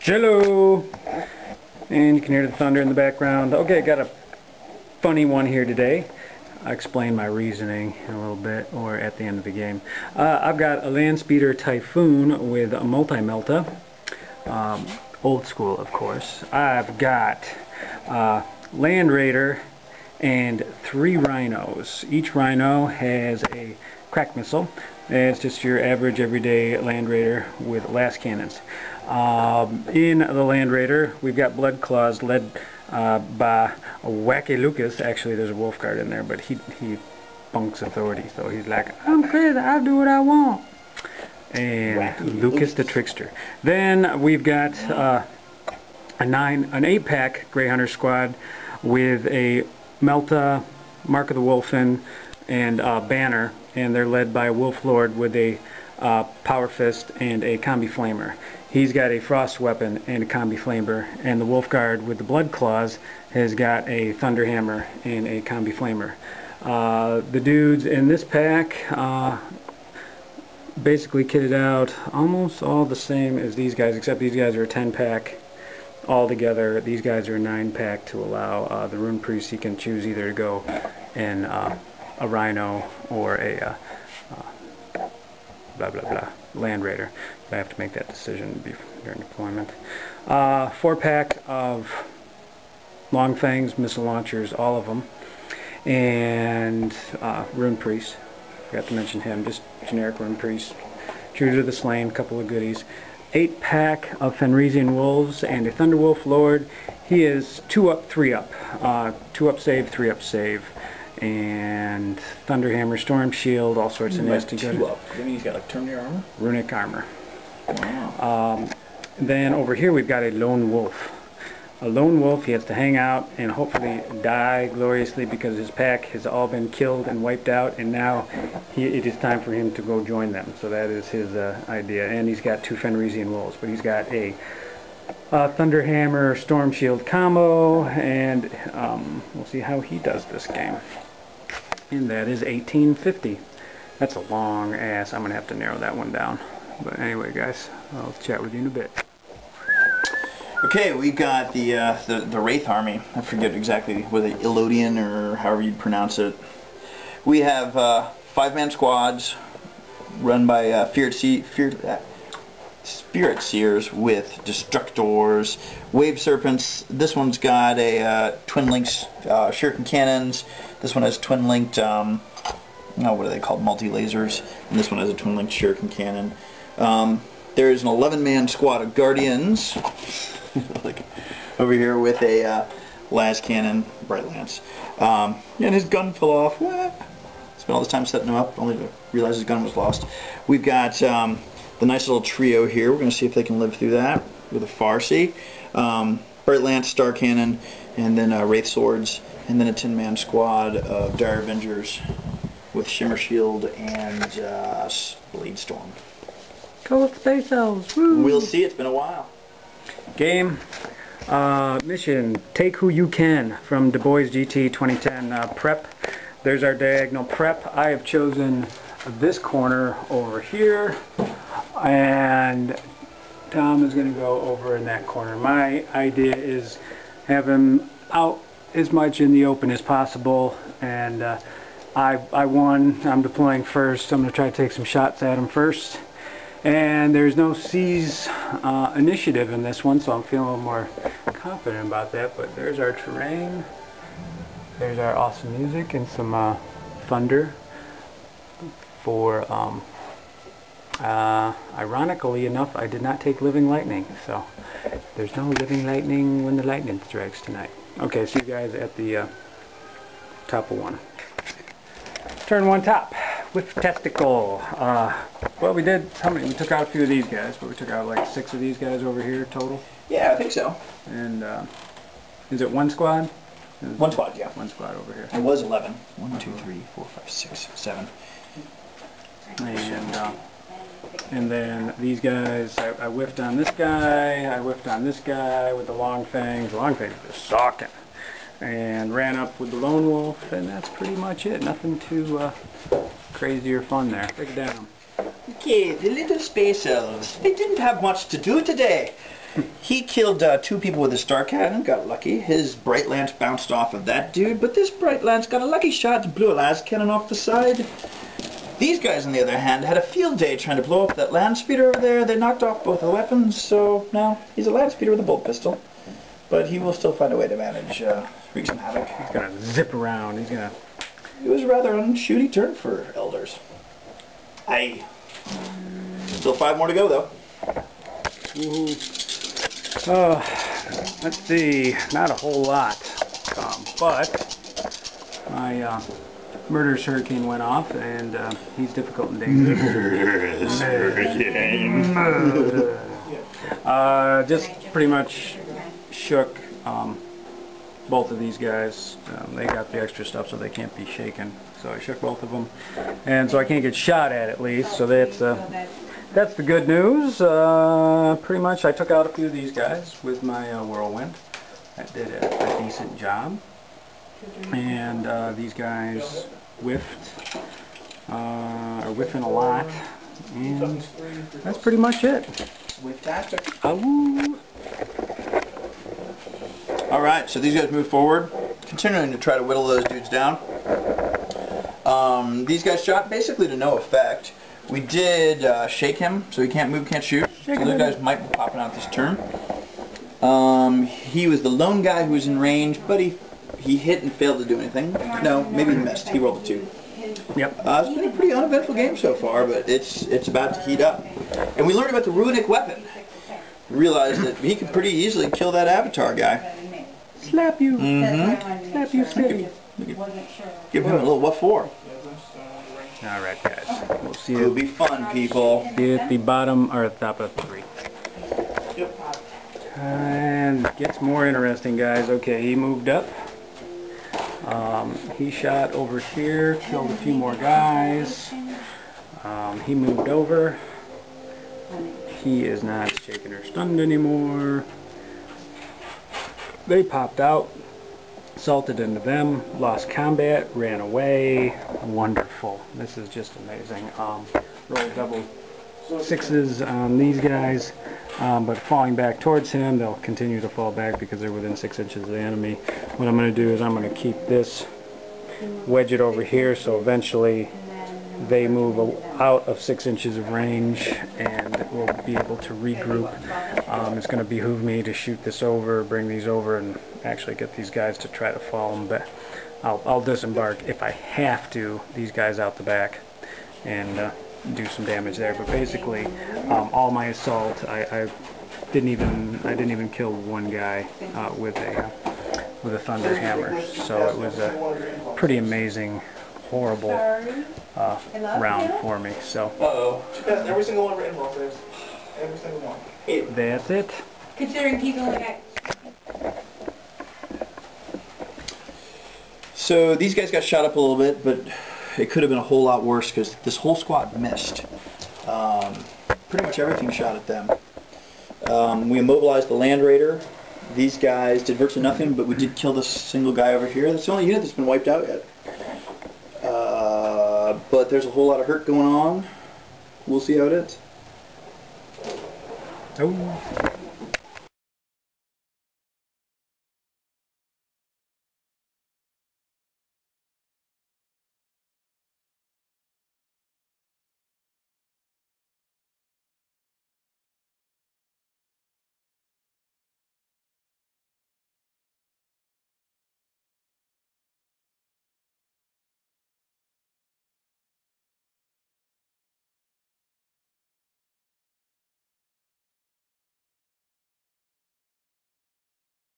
Jello! And you can hear the thunder in the background. Okay, got a funny one here today. I'll explain my reasoning in a little bit, or at the end of the game. I've got a Land Speeder Typhoon with a multi-melta. Old school, of course. I've got Land Raider and 3 rhinos. Each rhino has a crack missile. It's just your average everyday Land Raider with las cannons. In the Land Raider, we've got Blood Claws led by Wacky Lucas. Actually, there's a Wolf Guard in there, but he bunks authority, so he's like, I'm crazy, I'll do what I want. And Lucas the Trickster. Then we've got an 8-pack Grey Hunter squad with a Melta, Mark of the Wolfen, and Banner, and they're led by Wolf Lord with a Power Fist and a Combi Flamer. He's got a Frost Weapon and a Combi Flamer, and the Wolf Guard with the Blood Claws has got a Thunder Hammer and a Combi Flamer. The dudes in this pack basically kitted out almost all the same as these guys, except these guys are a 10-pack altogether. These guys are a 9-pack to allow the Rune Priest. He can choose either to go in a Rhino or a blah blah blah Land Raider. I have to make that decision during deployment. 4-pack of Long Fangs, missile launchers, all of them, and Rune Priest. Forgot to mention him. Just generic Rune Priest. True to the Slain, couple of goodies. 8-pack of Fenrisian Wolves and a Thunderwolf Lord. He is 2-up, 3-up. 2-up save, 3-up save. And Thunderhammer, Storm Shield, all sorts of nasty good. 2-up. I mean, he's got like Terminator armor? Runic armor. Wow. Then over here we've got a Lone Wolf. A Lone Wolf, he has to hang out and hopefully die gloriously because his pack has all been killed and wiped out, and now it is time for him to go join them. So that is his idea. And he's got 2 Fenrisian Wolves, but he's got a Thunderhammer, Storm Shield combo, and we'll see how he does this game. And that is 1850. That's a long ass. I'm going to have to narrow that one down. But anyway, guys, I'll chat with you in a bit. Okay, we got the Wraith Army. I forget exactly whether Elodian or however you'd pronounce it. We have 5-man squads run by Spirit Seers with Destructors, Wave Serpents. This one's got a Twin Links Shuriken Cannons. This one has Twin Linked, what are they called, multi-lasers. And this one has a Twin Linked Shuriken Cannon. There's an 11-man squad of Guardians. Like over here with a las cannon, Bright Lance. And his gun fell off. What? Spent all this time setting him up, only to realize his gun was lost. We've got the nice little trio here. We're going to see if they can live through that with a Farsi. Bright Lance, Star Cannon, and then Wraith Swords, and then a 10-man squad of Dire Avengers with Shimmer Shield and Blade Storm. Go with Space Elves! Woo! We'll see. It's been a while. Game. Mission. Take who you can from Du Bois GT 2010 prep. There's our diagonal prep. I have chosen this corner over here, and Tom is going to go over in that corner. My idea is have him out as much in the open as possible, and I won. I'm deploying first. I'm going to try to take some shots at him first. And there's no C's initiative in this one, so I'm feeling a little more confident about that. But there's our terrain. There's our awesome music and some thunder. For ironically enough, I did not take Living Lightning, so there's no Living Lightning when the lightning strikes tonight. Okay, see you guys at the top of one. Turn 1 top with Testicle. Well, we did, how many? We took out a few of these guys, but we took out like 6 of these guys over here total. Yeah, I think so. And is it 1 squad? 1 squad, yeah. 1 squad over here. It was 11. 1, 2, 3, 4, 5, 6, 7. And then these guys, I whiffed on this guy, I whiffed on this guy with the Long Fangs. The Long Fangs are stalking. And ran up with the Lone Wolf, and that's pretty much it. Nothing too crazy or fun there. Take it down. Okay, the little space elves. They didn't have much to do today. He killed 2 people with his star cannon, got lucky. His bright lance bounced off of that dude, but this bright lance got a lucky shot and blew a las cannon off the side. These guys, on the other hand, had a field day trying to blow up that land speeder over there. They knocked off both of the weapons, so now he's a land speeder with a bolt pistol. But he will still find a way to manage, wreak some havoc. He's gonna zip around. He's gonna... It was a rather unshooty turn for elders. Aye. Still 5 more to go, though. Oh, let's see. Not a whole lot. But my Murderous Hurricane went off, and he's difficult and dangerous. Murderous Hurricane. Just pretty much shook both of these guys. They got the extra stuff, so they can't be shaken. So I shook both of them, and so I can't get shot at least. So that's the good news. Pretty much, I took out a few of these guys with my whirlwind. That did a decent job. And these guys whiffed, are whiffing a lot. And that's pretty much it. Whiff-tastic. Ooh. Alright, so these guys move forward, continuing to try to whittle those dudes down. These guys shot basically to no effect. We did shake him, so he can't move, can't shoot. So those guys might be popping out this turn. He was the lone guy who was in range, but he hit and failed to do anything. No, maybe he missed. He rolled a 2. Yep. It's been a pretty uneventful game so far, but it's about to heat up. And we learned about the runic weapon. We realized that he could pretty easily kill that avatar guy. Slap you. Slap you, city. Give him a little what for. Alright, guys. We'll see It'll you. be fun, people. See you at the bottom or at the top of 3. And it gets more interesting, guys. Okay, he moved up. He shot over here, killed a few more guys. He moved over. He is not shaken or stunned anymore. They popped out, salted into them, lost combat, ran away. Wonderful. This is just amazing. Rolled double 6s on these guys, but falling back towards him, they'll continue to fall back because they're within 6 inches of the enemy. What I'm going to do is I'm going to keep this, wedge it over here, so eventually they move out of 6 inches of range and we'll be able to regroup. It's going to behoove me to shoot this over, bring these over, and actually get these guys to try to follow them back. I'll disembark if I have to, these guys out the back, and do some damage there. But basically, all my assault, I didn't even kill one guy with a thunder hammer. So it was a pretty amazing, horrible round for me. So She passed every single one of her involved saves. Every single one. that's it. Considering he's only got... So these guys got shot up a little bit, but it could have been a whole lot worse because this whole squad missed. Pretty much everything shot at them. We immobilized the Land Raider. These guys did virtually nothing, but we did kill this single guy over here. That's the only unit that's been wiped out yet. But there's a whole lot of hurt going on. We'll see how it is. Oh.